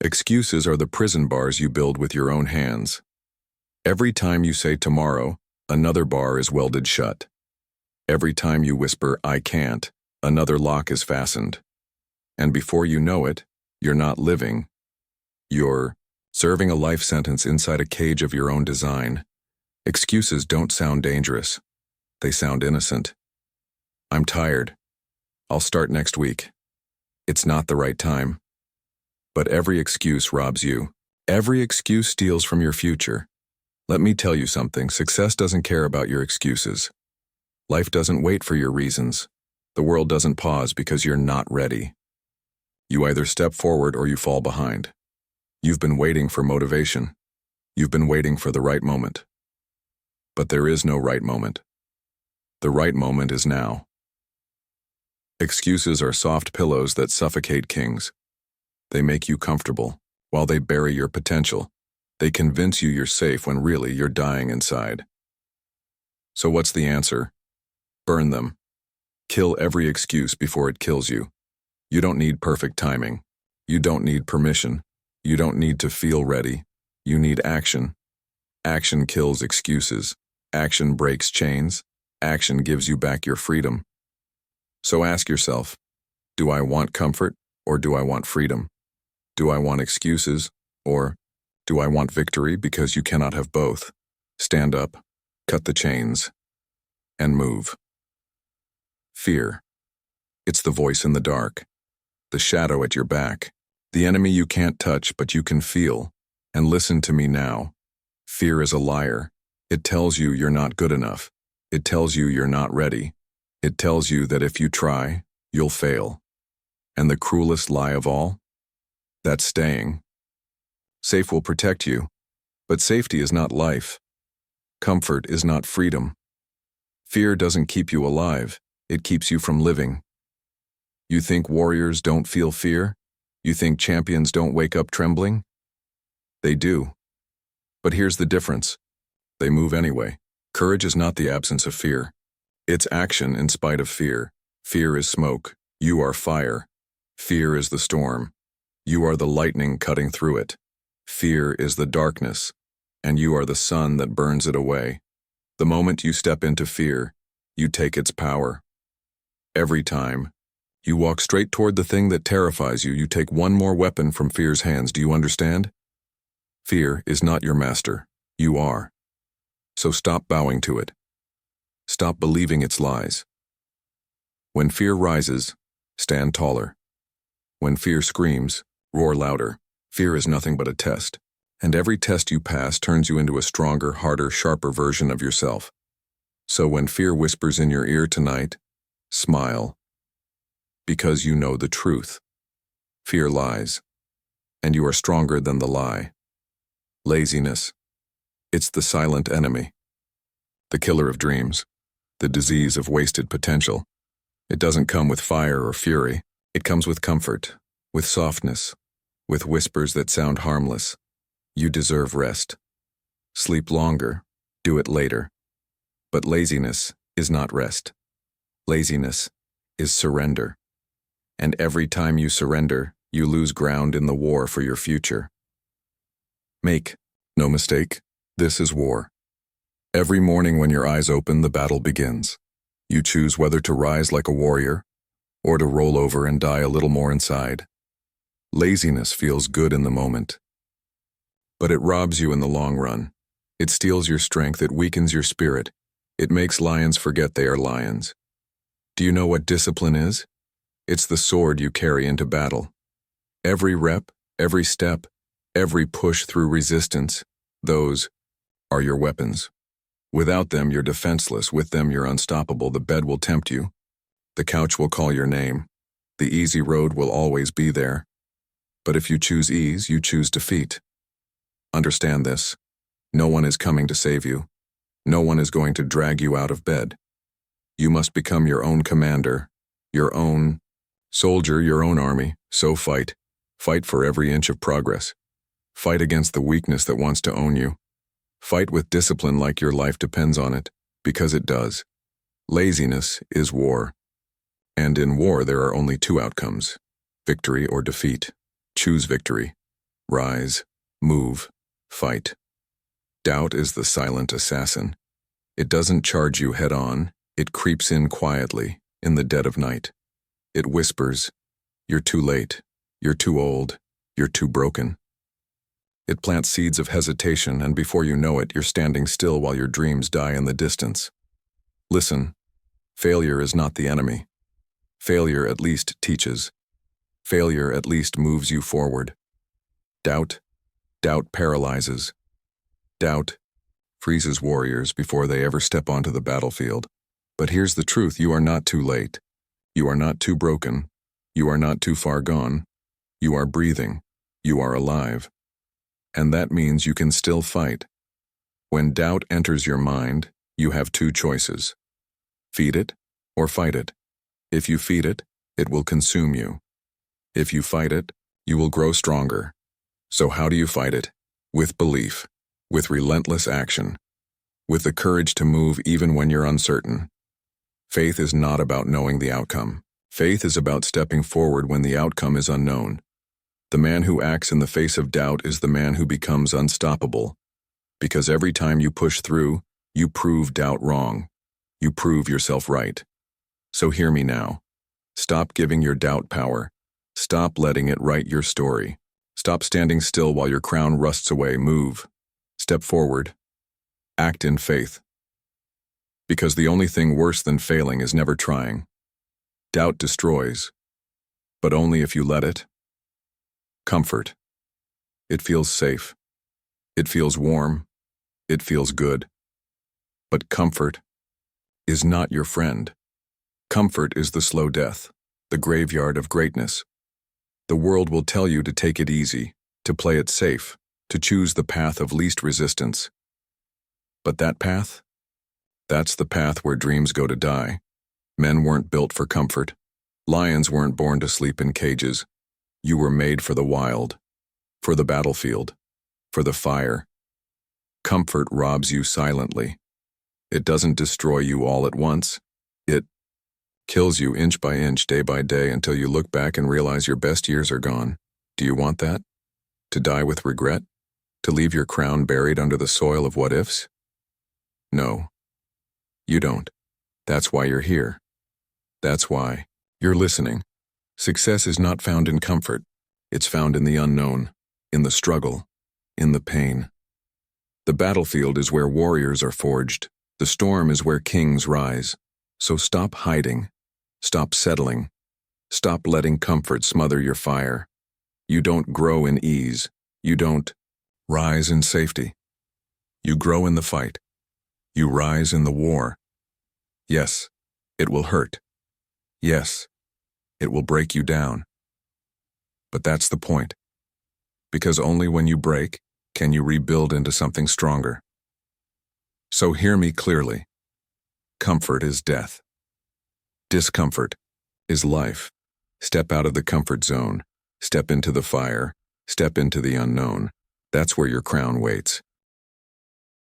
Excuses are the prison bars you build with your own hands. Every time you say tomorrow, another bar is welded shut. Every time you whisper, I can't, another lock is fastened. And before you know it, you're not living. You're serving a life sentence inside a cage of your own design. Excuses don't sound dangerous. They sound innocent. I'm tired. I'll start next week. It's not the right time. But every excuse robs you. Every excuse steals from your future. Let me tell you something, success doesn't care about your excuses. Life doesn't wait for your reasons. The world doesn't pause because you're not ready. You either step forward or you fall behind. You've been waiting for motivation. You've been waiting for the right moment. But there is no right moment. The right moment is now. Excuses are soft pillows that suffocate kings. They make you comfortable, while they bury your potential. They convince you you're safe when really you're dying inside. So what's the answer? Burn them. Kill every excuse before it kills you. You don't need perfect timing. You don't need permission. You don't need to feel ready. You need action. Action kills excuses. Action breaks chains. Action gives you back your freedom. So ask yourself, do I want comfort or do I want freedom? Do I want excuses or do I want victory? Because you cannot have both. Stand up, cut the chains, and move. Fear. It's the voice in the dark, the shadow at your back, the enemy you can't touch but you can feel. And listen to me now. Fear is a liar. It tells you you're not good enough. It tells you you're not ready. It tells you that if you try, you'll fail. And the cruelest lie of all? That's staying. Safe will protect you, but safety is not life. Comfort is not freedom. Fear doesn't keep you alive, it keeps you from living. You think warriors don't feel fear? You think champions don't wake up trembling? They do. But here's the difference. They move anyway. Courage is not the absence of fear. It's action in spite of fear. Fear is smoke. You are fire. Fear is the storm. You are the lightning cutting through it. Fear is the darkness, and you are the sun that burns it away. The moment you step into fear, you take its power. Every time you walk straight toward the thing that terrifies you, you take one more weapon from fear's hands. Do you understand? Fear is not your master. You are. So stop bowing to it. Stop believing its lies. When fear rises, stand taller. When fear screams, roar louder. Fear is nothing but a test, and every test you pass turns you into a stronger, harder, sharper version of yourself. So when fear whispers in your ear tonight, smile, because you know the truth. Fear lies, and you are stronger than the lie. Laziness. It's the silent enemy, the killer of dreams, the disease of wasted potential. It doesn't come with fire or fury. It comes with comfort, with softness, with whispers that sound harmless. You deserve rest. Sleep longer, do it later. But laziness is not rest. Laziness is surrender. And every time you surrender, you lose ground in the war for your future. Make no mistake, this is war. Every morning when your eyes open, the battle begins. You choose whether to rise like a warrior or to roll over and die a little more inside. Laziness feels good in the moment, but it robs you in the long run. It steals your strength, it weakens your spirit. It makes lions forget they are lions. Do you know what discipline is? It's the sword you carry into battle. Every rep, every step, every push through resistance, those are your weapons. Without them, you're defenseless. With them, you're unstoppable. The bed will tempt you. The couch will call your name. The easy road will always be there. But if you choose ease, you choose defeat. Understand this. No one is coming to save you. No one is going to drag you out of bed. You must become your own commander, your own soldier, your own army. So fight. Fight for every inch of progress. Fight against the weakness that wants to own you. Fight with discipline like your life depends on it, because it does. Laziness is war. And in war there are only two outcomes, victory or defeat. Choose victory. Rise, move, fight. Doubt is the silent assassin. It doesn't charge you head on, it creeps in quietly, in the dead of night. It whispers, "You're too late, you're too old, you're too broken." It plants seeds of hesitation, and before you know it, you're standing still while your dreams die in the distance. Listen, failure is not the enemy. Failure at least teaches. Failure at least moves you forward. Doubt paralyzes. Doubt freezes warriors before they ever step onto the battlefield. But here's the truth: you are not too late. You are not too broken. You are not too far gone. You are breathing. You are alive. And that means you can still fight. When doubt enters your mind, you have two choices: feed it or fight it. If you feed it, it will consume you. If you fight it, you will grow stronger. So how do you fight it? With belief, with relentless action, with the courage to move even when you're uncertain. Faith is not about knowing the outcome. Faith is about stepping forward when the outcome is unknown. The man who acts in the face of doubt is the man who becomes unstoppable. Because every time you push through, you prove doubt wrong. You prove yourself right. So hear me now. Stop giving your doubt power. Stop letting it write your story. Stop standing still while your crown rusts away. Move. Step forward. Act in faith. Because the only thing worse than failing is never trying. Doubt destroys, but only if you let it. Comfort. It feels safe. It feels warm. It feels good. But comfort is not your friend. Comfort is the slow death, the graveyard of greatness. The world will tell you to take it easy, to play it safe, to choose the path of least resistance. But that path? That's the path where dreams go to die. Men weren't built for comfort. Lions weren't born to sleep in cages. You were made for the wild, for the battlefield, for the fire. Comfort robs you silently. It doesn't destroy you all at once. It kills you inch by inch, day by day, until you look back and realize your best years are gone. Do you want that? To die with regret? To leave your crown buried under the soil of what-ifs? No, you don't. That's why you're here. That's why you're listening. Success is not found in comfort. It's found in the unknown, in the struggle, in the pain. The battlefield is where warriors are forged. The storm is where kings rise. So stop hiding. Stop settling. Stop letting comfort smother your fire. You don't grow in ease. You don't rise in safety. You grow in the fight. You rise in the war. Yes, it will hurt. Yes, it will break you down. But that's the point. Because only when you break can you rebuild into something stronger. So hear me clearly. Comfort is death. Discomfort is life. Step out of the comfort zone. Step into the fire. Step into the unknown. That's where your crown waits.